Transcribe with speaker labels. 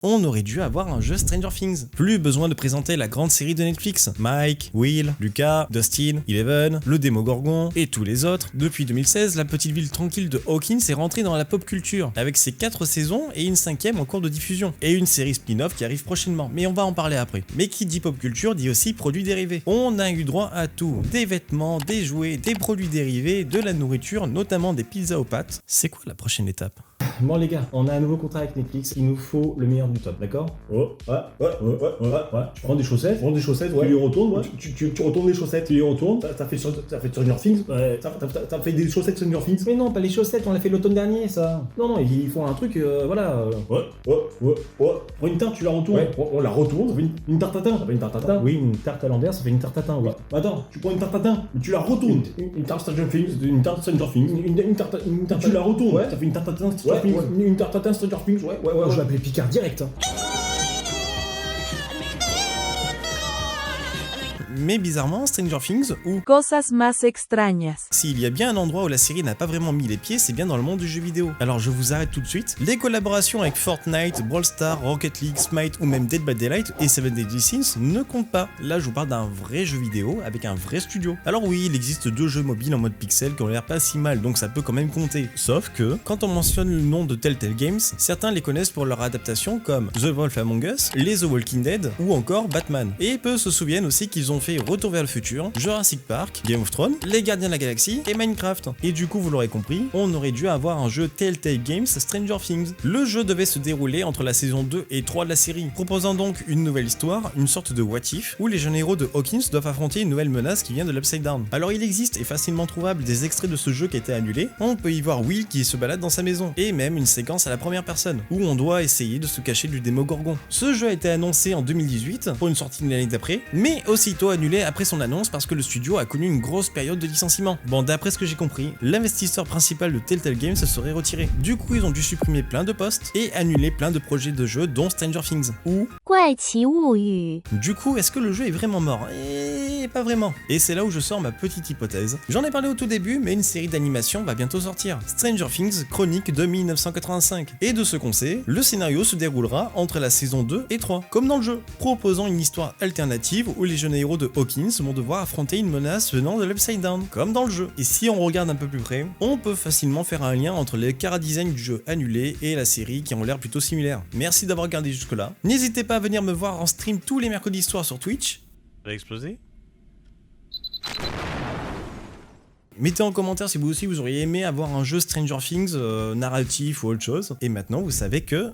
Speaker 1: on aurait dû avoir un jeu Stranger Things. Plus besoin de présenter la grande série de Netflix. Mike, Will, Lucas, Dustin, Eleven, le Démogorgon et tous les autres. Depuis 2016, la petite ville tranquille de Hawkins est rentrée dans la pop culture, avec ses 4 saisons et une 5e en cours de diffusion. Et une série spin-off qui arrive prochainement, mais on va en parler après. Mais qui dit pop culture dit aussi produits dérivés. On a eu droit à tout. Des vêtements, des jouets, des produits dérivés, de la nourriture, notamment des pizzas aux pâtes. C'est quoi la prochaine étape ?
Speaker 2: Bon les gars, on a un nouveau contrat avec Netflix, il nous faut le meilleur du top, d'accord? Ouais. Tu prends des chaussettes, ouais. Tu les retournes, ouais. Tu retournes les chaussettes, tu les retournes. T'as fait Stranger Things, ouais. T'as fait des chaussettes Stranger Things. Mais non, pas les chaussettes, on l'a fait l'automne dernier, ça. Non, il faut un truc, voilà. Ouais. Pour une tarte, tu la retournes. Ouais. On la retourne, ça fait une tarte tatin. Ça fait une tarte tatin. Oui, une tarte à l'envers, ça fait une tarte tatin, oui. Attends, tu prends une tarte tatin, mais tu la retournes. Une tarte Stranger Things, une tarte Stranger Things. Une tarte, tu la retournes. Ouais. Ça fait une tarte tatin Stranger Things. Une tarte tatin Stranger Things, ouais. Je l'appelais Picard direct.
Speaker 1: Mais bizarrement, Stranger Things ou
Speaker 3: Cosas más extrañas.
Speaker 1: s'il y a bien un endroit où la série n'a pas vraiment mis les pieds, c'est bien dans le monde du jeu vidéo. Alors je vous arrête tout de suite. Les collaborations avec Fortnite, Brawl Stars, Rocket League, Smite ou même Dead by Daylight et Seven Deadly Sins ne comptent pas. Là je vous parle d'un vrai jeu vidéo avec un vrai studio. Alors oui, il existe 2 jeux mobiles en mode pixel qui ont l'air pas si mal, donc ça peut quand même compter. Sauf que, quand on mentionne le nom de Telltale Games, certains les connaissent pour leur adaptation comme The Wolf Among Us, les The Walking Dead ou encore Batman. Et peu se souviennent aussi qu'ils ont fait Retour vers le futur, Jurassic Park, Game of Thrones, Les Gardiens de la Galaxie et Minecraft. Et du coup, vous l'aurez compris, on aurait dû avoir un jeu Telltale Games Stranger Things. Le jeu devait se dérouler entre la saison 2 et 3 de la série, proposant donc une nouvelle histoire, une sorte de what if, où les jeunes héros de Hawkins doivent affronter une nouvelle menace qui vient de l'Upside Down. Alors il existe et facilement trouvable des extraits de ce jeu qui a été annulé. On peut y voir Will qui se balade dans sa maison, et même une séquence à la première personne, où on doit essayer de se cacher du Démogorgon. Ce jeu a été annoncé en 2018, pour une sortie de l'année d'après, mais aussitôt annulé après son annonce parce que le studio a connu une grosse période de licenciement. Bon, d'après ce que j'ai compris, l'investisseur principal de Telltale Games se serait retiré. Du coup, ils ont dû supprimer plein de postes et annuler plein de projets de jeux dont Stranger Things. Ou
Speaker 3: 怪奇物语.
Speaker 1: du coup, est-ce que le jeu est vraiment mort? Et pas vraiment. Et c'est là où je sors ma petite hypothèse. J'en ai parlé au tout début, mais une série d'animation va bientôt sortir. Stranger Things Chronique de 1985. Et de ce qu'on sait, le scénario se déroulera entre la saison 2 et 3, comme dans le jeu, proposant une histoire alternative où les jeunes héros de Hawkins vont devoir affronter une menace venant de l'Upside Down, comme dans le jeu. Et si on regarde un peu plus près, on peut facilement faire un lien entre les chara-design du jeu annulé et la série qui ont l'air plutôt similaires. Merci d'avoir regardé jusque là. N'hésitez pas à venir me voir en stream tous les mercredis soirs sur Twitch. Ça a explosé? Mettez en commentaire si vous aussi vous auriez aimé avoir un jeu Stranger Things narratif ou autre chose. Et maintenant vous savez que